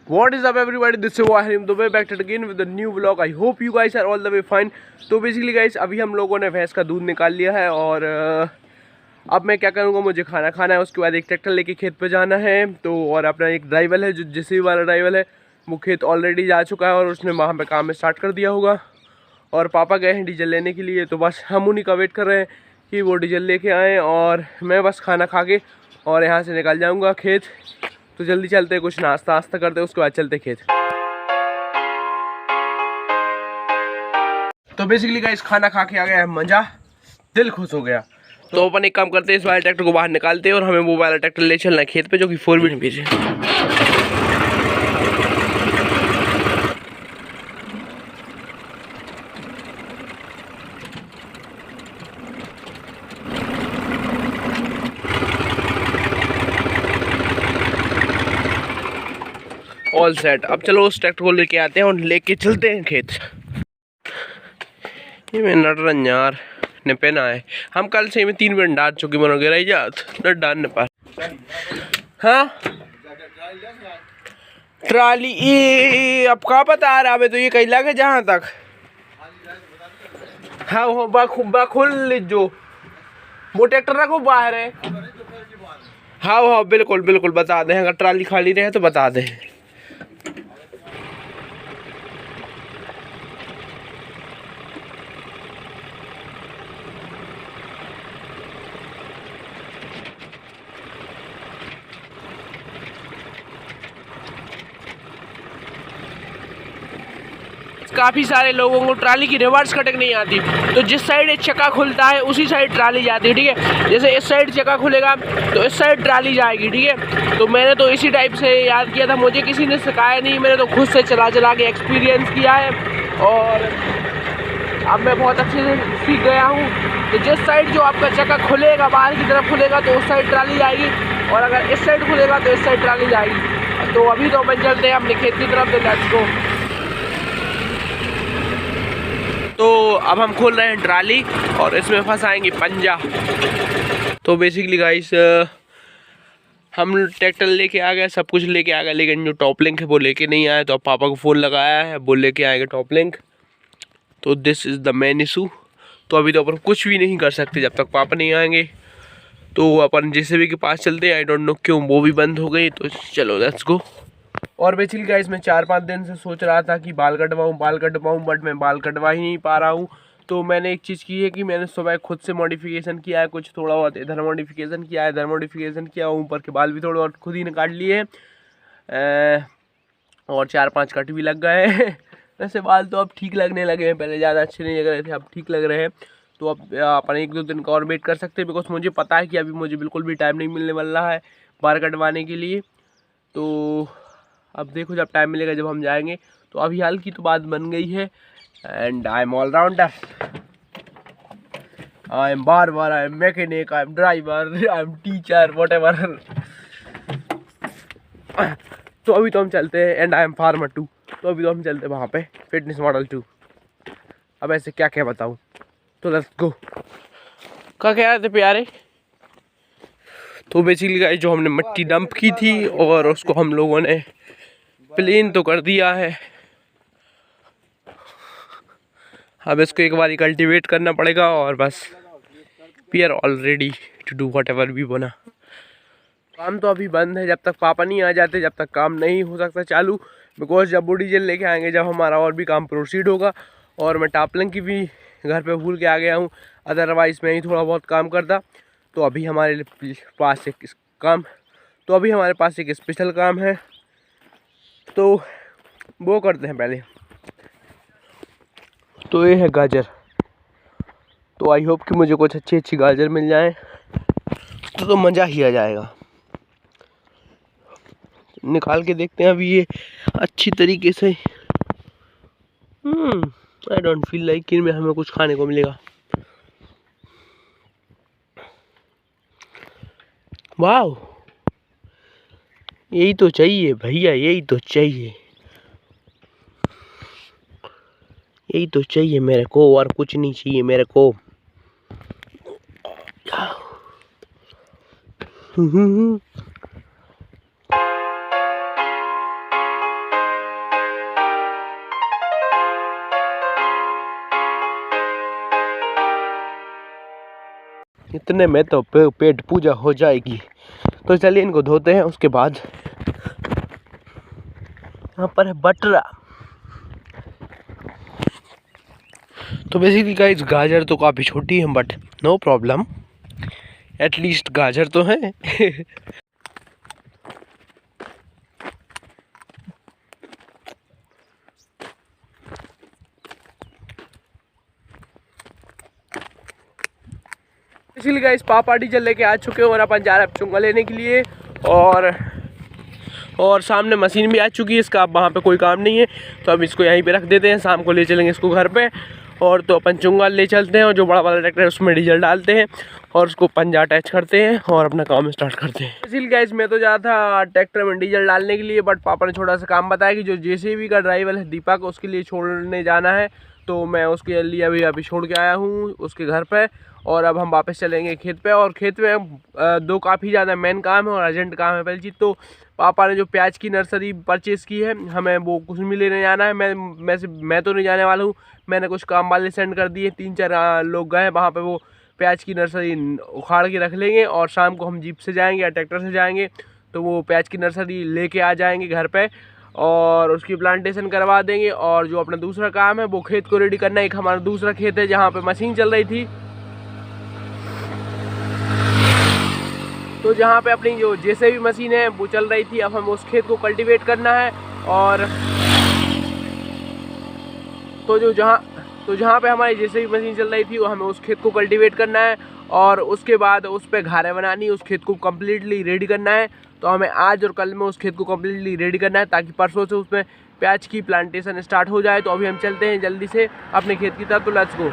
What is up everybody, this is Wahim Dubey back again with a new vlog. I hope you guys are all the way fine. तो basically guys अभी हम लोगों ने भैंस का दूध निकाल लिया है और अब मैं क्या करूँगा, मुझे खाना खाना है, उसके बाद एक ट्रैक्टर लेके खेत पे जाना है। तो और अपना एक ड्राइवर है जो जेसीबी वाला ड्राइवर है, वो खेत ऑलरेडी जा चुका है और उसने वहाँ पे काम स्टार्ट कर दिया होगा। और पापा गए हैं डीजल लेने के लिए, तो बस हम उन्हीं का वेट कर रहे हैं कि वो डीजल लेके आएँ और मैं बस खाना खा के और यहाँ से निकल जाऊँगा खेत। तो जल्दी चलते, कुछ नाश्ता वास्ता करते, उसके बाद चलते खेत। तो बेसिकली गाइस खाना खा के आ गया है, मजा, दिल खुश हो गया। तो अपन एक काम करते हैं, इस वाले ट्रैक्टर को बाहर निकालते हैं और हमें वो वाला ट्रैक्टर ले चलना है खेत पे, जो कि 4 व्हील पेज है। All set. अब चलो उस ट्रैक्टर को लेके आते हैं और लेके चलते हैं खेत। ये मैं नटरन यार ने पहना है, हम कल से में 3 मिनट डाल चुकी मनो गिरा जात नट डालने पर। हाँ ट्राली ये अब कहाँ पता रहा है, तो ये कहीं लगे जहाँ तक। हाँ वो बाखुल जो वो ट्रैक्टर रखो बाहर है। हाँ हाँ बिल्कुल बिल्कुल बता दें, अगर ट्राली खाली रहे तो बता दें। काफ़ी सारे लोगों को ट्राली की रिवर्स कटिंग नहीं आती, तो जिस साइड एक चक्का खुलता है उसी साइड ट्राली जाती है, ठीक है। जैसे इस साइड चक्का खुलेगा तो इस साइड ट्राली जाएगी, ठीक है। तो मैंने तो इसी टाइप से याद किया था, मुझे किसी ने सिखाया नहीं, मैंने तो खुद से चला चला के एक्सपीरियंस किया है और अब मैं बहुत अच्छे से सीख गया हूँ। तो जिस साइड जो आपका चक्का खुलेगा, बाहर की तरफ खुलेगा तो उस साइड ट्राली जाएगी, और अगर इस साइड खुलेगा तो इस साइड ट्राली जाएगी। तो अभी तो अपन चलते हैं अपने खेत की तरफ, तो लेट्स गो। तो अब हम खोल रहे हैं ट्राली और इसमें फंसाएंगे पंजा। तो बेसिकली गाइस हम ट्रैक्टर लेके आ गए, सब कुछ लेके आ गए, लेकिन जो टॉप लिंक है वो लेके नहीं आया। तो अब पापा को फ़ोन लगाया है, वो लेके आएंगे टॉप लिंक। तो this is the main issue. तो अभी तो अपन कुछ भी नहीं कर सकते जब तक पापा नहीं आएंगे। तो अपन जेसीबी के पास चलते हैं, आई डोंट नो क्यों वो भी बंद हो गई। तो चलो लेट्स गो। और बेसिकली गाइस मैं 4-5 दिन से सोच रहा था कि बाल कटवाऊँ, बट मैं बाल कटवा ही नहीं पा रहा हूँ। तो मैंने एक चीज़ की है कि मैंने सुबह खुद से मॉडिफिकेशन किया है, कुछ थोड़ा बहुत इधर मॉडिफिकेशन किया है, इधर मॉडिफिकेशन किया, ऊपर के बाल भी थोड़े और खुद ही ने काट लिए हैं और 4-5 कट भी लग गए हैं। वैसे बाल तो अब ठीक लगने लगे हैं, पहले ज़्यादा अच्छे नहीं लग रहे थे, अब ठीक लग रहे हैं। तो अब अपन 1-2 दिन का और वेट कर सकते हैं, बिकॉज मुझे पता है कि अभी मुझे बिल्कुल भी टाइम नहीं मिलने वाला है बाल कटवाने के लिए। तो अब देखो जब टाइम मिलेगा, जब हम जाएंगे। तो अभी हाल की तो बात बन गई है, and I am allrounder, I am barber, I am mechanic, I am driver, I am teacher, whatever. तो अभी तो हम चलते हैं, and I am farmer too. तो अभी तो हम चलते हैं वहाँ पे, फिटनेस मॉडल 2। अब ऐसे क्या क्या बताऊँ, तो लेट्स गो। क्या कह रहे थे प्यारे? तो बेसिकली गाइस जो हमने मिट्टी डंप की थी और उसको हम लोगों ने प्लेन तो कर दिया है। अब इसको एक बार कल्टीवेट करना पड़ेगा और बस we are all ready to do whatever we want. काम तो अभी बंद है, जब तक पापा नहीं आ जाते जब तक काम नहीं हो सकता चालू, बिकॉज जब वो डीजल लेके आएंगे जब हमारा और भी काम प्रोसीड होगा। और मैं टापलिंग की भी घर पे भूल के आ गया हूँ, अदरवाइज़ मैं ही थोड़ा बहुत काम करता। तो अभी हमारे पास एक स्पेशल काम है, तो वो करते हैं पहले। तो ये है गाजर, तो आई होप कि मुझे कुछ अच्छी गाजर मिल जाए, तो मज़ा ही आ जाएगा। निकाल के देखते हैं अभी ये अच्छी तरीके से। आई डोंट फील लाइक कि इनमें हमें कुछ खाने को मिलेगा। वाह, यही तो चाहिए भैया, यही तो चाहिए, यही तो चाहिए मेरे को, और कुछ नहीं चाहिए मेरे को। इतने में तो पेट पूजा हो जाएगी। तो चलिए इनको धोते हैं। उसके बाद यहाँ पर है बटरा। तो बेसिकली गाइस गाजर तो काफ़ी छोटी है बट नो प्रॉब्लम, एटलीस्ट गाजर तो है। इसलिए गाइस पापा डीजल लेके आ चुके हैं और अपन जा रहे हैं चुंगा लेने के लिए। और सामने मशीन भी आ चुकी है इसका, अब वहाँ पे कोई काम नहीं है तो अब इसको यहीं पे रख देते हैं। शाम को ले चलेंगे इसको घर पे और तो अपन चुंगा ले चलते हैं और जो बड़ा वाला ट्रैक्टर है उसमें डीजल डालते हैं और उसको पंजा अटैच करते हैं और अपना काम स्टार्ट करते हैं। इसीलिए गाइस मैं तो जा था ट्रैक्टर में डीजल डालने के लिए, बट पापा ने छोटा सा काम बताया कि जो जेसीबी का ड्राइवर है दीपक उसके लिए छोड़ने जाना है, तो मैं उसके लिए अभी छोड़ के आया हूँ उसके घर पे। और अब हम वापस चलेंगे खेत पे। और खेत में दो काफ़ी ज़्यादा मेन काम है और अर्जेंट काम है। पहली चीज़ तो पापा ने जो प्याज की नर्सरी परचेज़ की है, हमें वो कुछ भी लेने जाना है। मैं तो नहीं जाने वाला हूँ, मैंने कुछ काम वाले सेंड कर दिए, 3-4 लोग गए वहाँ पे, वो प्याज की नर्सरी उखाड़ के रख लेंगे और शाम को हम जीप से जाएंगे या ट्रैक्टर से जाएंगे तो वो प्याज की नर्सरी लेके आ जाएंगे घर पे और उसकी प्लांटेशन करवा देंगे। और जो अपना दूसरा काम है वो खेत को रेडी करना है। एक हमारा दूसरा खेत है जहाँ पे मशीन चल रही थी, तो जहाँ पे अपनी जो जेसीबी मशीन है वो चल रही थी, अब हम उस खेत को कल्टीवेट करना है। और तो जहाँ पे हमारी जेसीबी मशीन चल रही थी वो हमें उस खेत को कल्टीवेट करना है और उसके बाद उस पर घारे बनानी, उस खेत को कम्प्लीटली रेडी करना है। तो हमें आज और कल में उस खेत को कम्प्लीटली रेडी करना है ताकि परसों से उसमें प्याज की प्लांटेशन स्टार्ट हो जाए। तो अभी हम चलते हैं जल्दी से अपने खेत की तरफ, तो लेट्स गो।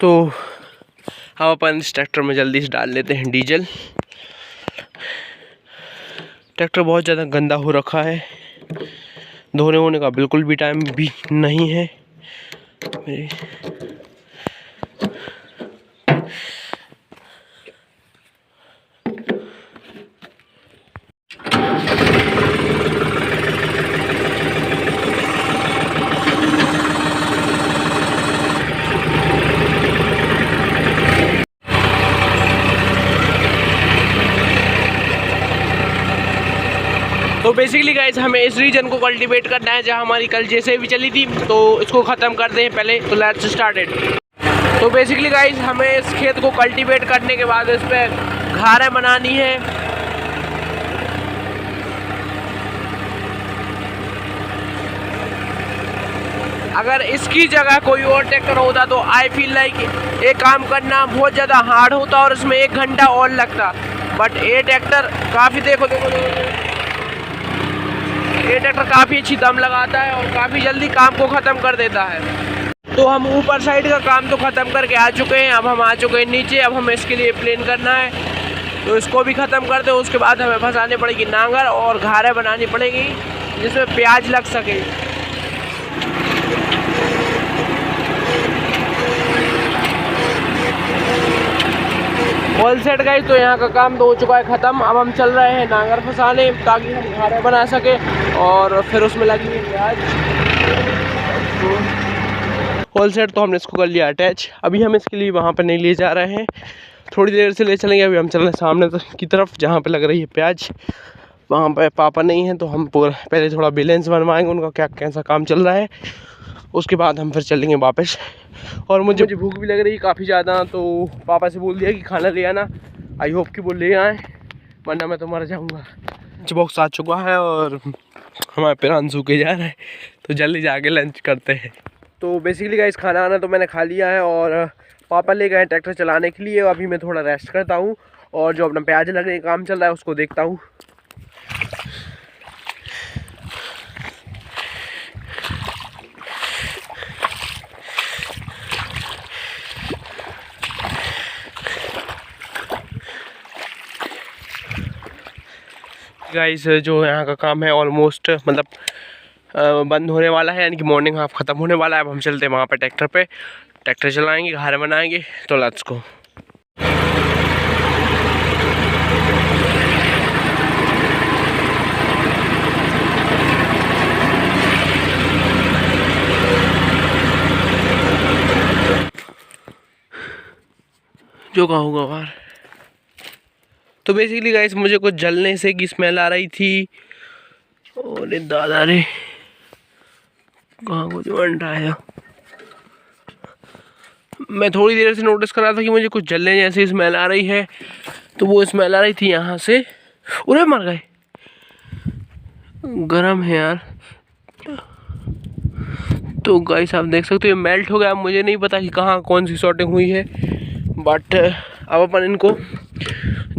तो हम अपन इस ट्रैक्टर में जल्दी से डाल लेते हैं डीजल। ट्रैक्टर बहुत ज़्यादा गंदा हो रखा है, धोने वोने का बिल्कुल भी टाइम भी नहीं है। तो बेसिकली गाइस हमें इस रीजन को कल्टीवेट करना है जहाँ हमारी कल जैसे भी चली थी, तो इसको ख़त्म कर दें पहले। तो लेट्स स्टार्ट इट। तो बेसिकली गाइस हमें इस खेत को कल्टीवेट करने के बाद इस पर घारें बनानी है। अगर इसकी जगह कोई और ट्रैक्टर होता तो आई फील लाइक ये काम करना बहुत ज़्यादा हार्ड होता और इसमें 1 घंटा और लगता, बट ये ट्रैक्टर काफ़ी देखो ये ट्रैक्टर काफ़ी अच्छी दम लगाता है और काफ़ी जल्दी काम को ख़त्म कर देता है। तो हम ऊपर साइड का काम तो ख़त्म करके आ चुके हैं, अब हम आ चुके हैं नीचे। अब हमें इसके लिए प्लेन करना है, तो इसको भी ख़त्म कर दो। उसके बाद हमें फंसाने पड़ेगी नांगर और घारे बनानी पड़ेगी जिसमें प्याज लग सके। ऑल सेट गाइस, तो यहाँ का काम तो हो चुका है ख़त्म। अब हम चल रहे हैं नांगर फंसाने ताकि हम घारे बना सके और फिर उसमें लगेंगे प्याज। ऑल सेट तो हमने इसको कर लिया अटैच। अभी हम इसके लिए वहाँ पर नहीं ले जा रहे हैं, थोड़ी देर से ले चलेंगे। अभी हम चल रहे हैं सामने की तरफ जहाँ पे लग रही है प्याज, वहाँ पे पापा नहीं हैं तो हम पहले थोड़ा बैलेंस बनवाएंगे उनका क्या कैसा काम चल रहा है, उसके बाद हम फिर चलेंगे वापस। और मुझे भूख भी लग रही है काफ़ी ज़्यादा, तो पापा से बोल दिया कि खाना ले आना। आई होप कि वो ले आए, वरना मैं तो मर जाऊँगा। लंच बॉक्स आ चुका है और हमारे पैरान सूखे जा रहे हैं, तो जल्दी जाके लंच करते हैं। तो बेसिकली गाइस खाना आना तो मैंने खा लिया है और पापा ले गए ट्रैक्टर चलाने के लिए। अभी मैं थोड़ा रेस्ट करता हूँ और जो अपना प्याज लगने का काम चल रहा है उसको देखता हूँ। गाइस जो यहाँ का काम है ऑलमोस्ट मतलब बंद होने वाला है, यानी कि मॉर्निंग हाफ ख़त्म होने वाला है। अब हम चलते हैं वहाँ पे ट्रैक्टर चलाएंगे, घारे बनाएंगे। तो लेट्स गो। जो का होगा बाहर। तो बेसिकली गाइस मुझे कुछ जलने से की स्मेल आ रही थी। अरे दादा रे, कहाँ कुछ बन रहा है। मैं थोड़ी देर से नोटिस कर रहा था कि मुझे कुछ जलने जैसी स्मेल आ रही है, तो वो स्मेल आ रही थी यहाँ से। अरे मर गए, गरम है यार। तो गाइस आप देख सकते हो ये मेल्ट हो गया। मुझे नहीं पता कि कहाँ कौन सी शॉर्टिंग हुई है, बट अब अपन इनको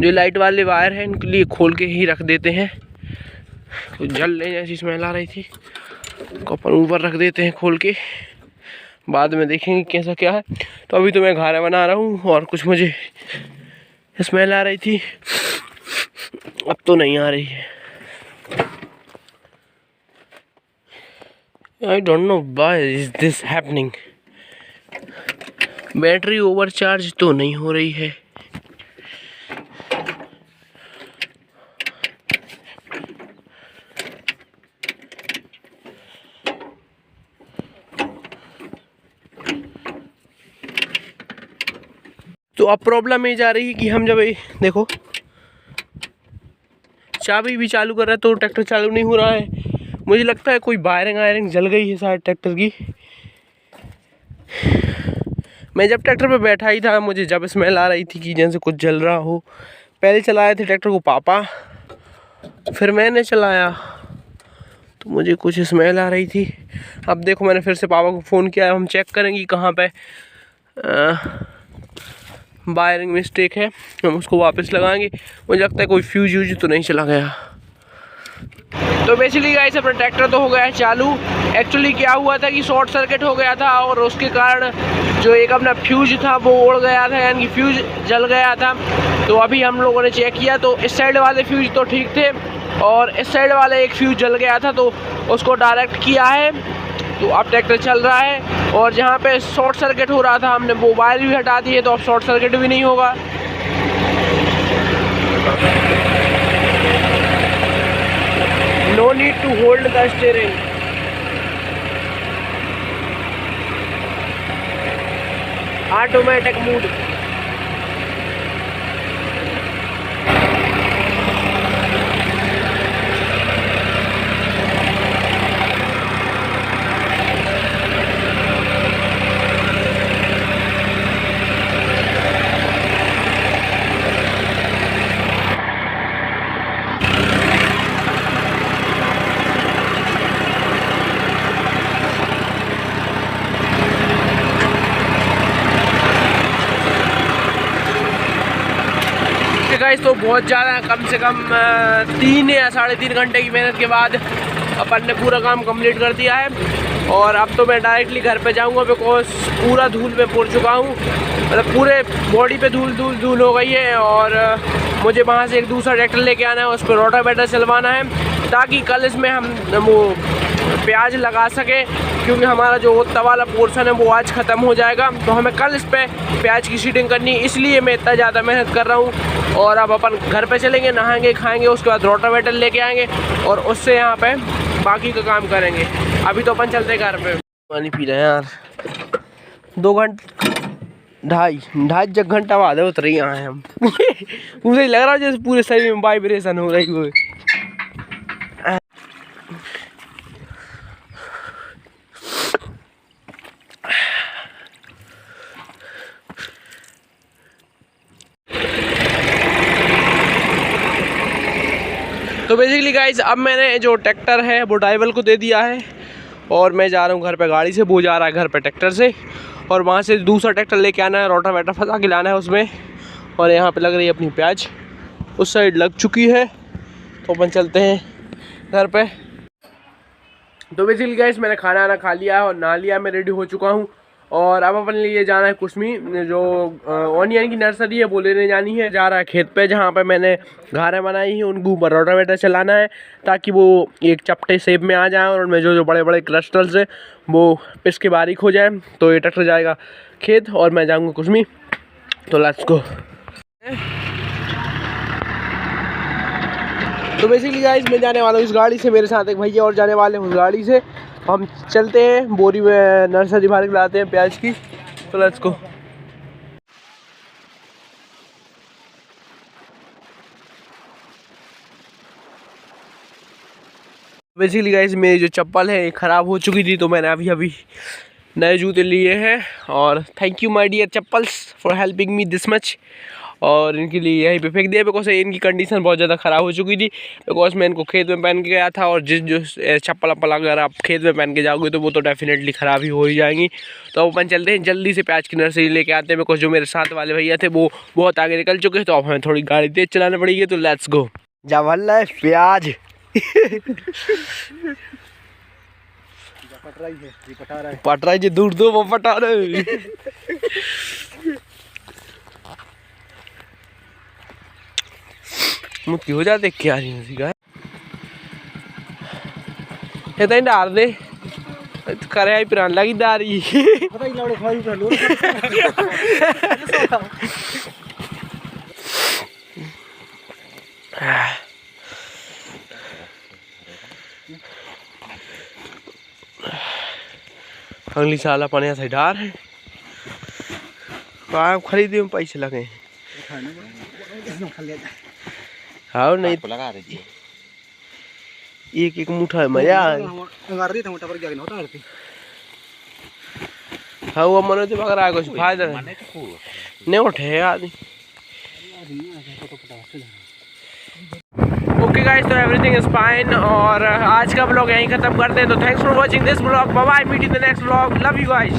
जो लाइट वाले वायर हैं इनके लिए खोल के ही रख देते हैं। तो जलने जैसी स्मेल आ रही थी, तो अपन ऊपर रख देते हैं खोल के, बाद में देखेंगे कैसा क्या है। तो अभी तो मैं खाना बना रहा हूँ और कुछ मुझे स्मेल आ रही थी, अब तो नहीं आ रही है। I don't know why is this happening। Battery overcharge तो नहीं हो रही है। तो अब प्रॉब्लम ये जा रही है कि हम जब देखो चाबी भी चालू कर रहा है तो ट्रैक्टर चालू नहीं हो रहा है। मुझे लगता है कोई वायरिंग जल गई है शायद ट्रैक्टर की। मैं जब ट्रैक्टर पे बैठा ही था मुझे जब स्मेल आ रही थी कि जैसे कुछ जल रहा हो। पहले चलाए थे ट्रैक्टर को पापा, फिर मैंने चलाया तो मुझे कुछ स्मेल आ रही थी। अब देखो मैंने फिर से पापा को फ़ोन किया, हम चेक करेंगे कहाँ पे वायरिंग मिस्टेक है, हम उसको वापस लगाएंगे। मुझे लगता है कोई फ्यूज व्यूज तो नहीं चला गया। तो बेसिकली गाइस अपना ट्रैक्टर तो हो गया है चालू। एक्चुअली क्या हुआ था कि शॉर्ट सर्किट हो गया था और उसके कारण जो एक अपना फ्यूज था वो उड़ गया था, यानी कि फ्यूज जल गया था। तो अभी हम लोगों ने चेक किया तो इस साइड वाले फ्यूज तो ठीक थे और इस साइड वाले एक फ्यूज जल गया था, तो उसको डायरेक्ट किया है। तो अब ट्रैक्टर चल रहा है और जहाँ पे शॉर्ट सर्किट हो रहा था हमने वो वायर भी हटा दी है, तो अब शॉर्ट सर्किट भी नहीं होगा। No need to hold the steering। Automatic mode। Guys तो बहुत ज़्यादा कम से कम 3 या 3.5 घंटे की मेहनत के बाद अपन ने पूरा काम कंप्लीट कर दिया है। और अब तो मैं डायरेक्टली घर पे जाऊंगा बिकॉज पूरा धूल में पूर चुका हूँ, मतलब पूरे बॉडी पे धूल हो गई है। और मुझे वहाँ से एक दूसरा ट्रैक्टर लेके आना है, उस पर रोटावेटर चलवाना है ताकि कल इसमें हम वो प्याज लगा सके, क्योंकि हमारा जो उत्ता वाला पोर्शन है वो आज ख़त्म हो जाएगा। तो हमें कल इस पर प्याज की सीडिंग करनी है, इसलिए मैं इतना ज़्यादा मेहनत कर रहा हूँ। और अब अपन घर पे चलेंगे, नहाएंगे खाएंगे, उसके बाद रोटावेटर लेके आएंगे और उससे यहाँ पे बाकी का काम करेंगे। अभी तो अपन चलते हैं घर पे। पानी पी रहे हैं यार, 2 घंटे ढाई घंटा बाद उतर ही आए हम। मुझे लग रहा है जैसे पूरे शरीर में वाइब्रेशन हो रही हो। तो बेसिकली गाइस अब मैंने जो ट्रैक्टर है वो ड्राइवर को दे दिया है और मैं जा रहा हूँ घर पे गाड़ी से। वो जा रहा है घर पे ट्रैक्टर से और वहाँ से दूसरा ट्रैक्टर लेके आना है, रोटावेटर फंसा के लाना है उसमें। और यहाँ पे लग रही है अपनी प्याज, उस साइड लग चुकी है। तो अपन चलते हैं घर पे। तो बेसिकली गाइस मैंने खाना खा लिया है और नहा लिया, मैं रेडी हो चुका हूँ। और अब अपन लिए जाना है कुसमी, जो ऑनियन की नर्सरी है वो लेने जानी है। जा रहा है खेत पे जहाँ पे मैंने घारें बनाई हैं, उनको ऊपर रोटावेटर चलाना है ताकि वो एक चपटे शेप में आ जाए और उनमें जो बड़े बड़े क्लस्टर्स है वो पिस के बारीक हो जाए। तो ये ट्रैक्टर जाएगा खेत और मैं जाऊँगा कुसमी। तो लेट्स गो। तो बेसिकली गाइस मैं जाने वाला हूँ इस गाड़ी से, मेरे साथ एक भैया और जाने वाले हैं उस गाड़ी से। हम चलते हैं, बोरी में नर्सरी भर के लाते हैं प्याज की। तो लेट्स गो। बेसिकली गाइस मेरी जो चप्पल है ख़राब हो चुकी थी, तो मैंने अभी नए जूते लिए हैं। और thank you my dear chappals for helping me this much. और इनके लिए यहीं पे फेंक दिया, बिकॉज इनकी कंडीशन बहुत ज़्यादा ख़राब हो चुकी थी। बिकॉज मैं इनको खेत में पहन के गया था, और जो चप्पल वप्पल अगर आप खेत में पहन के जाओगे तो वो तो डेफिनेटली ख़राब ही हो ही जाएंगी। तो अपन चलते हैं जल्दी से प्याज की नर्सरी लेके आते हैं, बिकॉज जो मेरे साथ वाले भैया थे वो बहुत आगे निकल चुके हैं, तो अब हमें थोड़ी गाड़ी तेज चलानी पड़ेगी। तो लेट्स गो। जा भल्ला है प्याज पट रहा है दूर दो वो पटा रहे मुक्ति हो जाते क्या नहीं का ये तो डाल दे करे आई पिरान लगी दारी अगली साल अपन यहाँ से डार है खरीदे में पैसे लगे। हाँ नहीं लगा रही एक मुठा है मजा हाँ वो मन तो पकड़ा कुछ फायदा नहीं उठे आदमी। ओके गाइस, तो एवरीथिंग इज फाइन और आज का ब्लॉग यहीं खत्म करते हैं। तो thanks for watching this blog, bye bye, meet in the next blog, love you guys.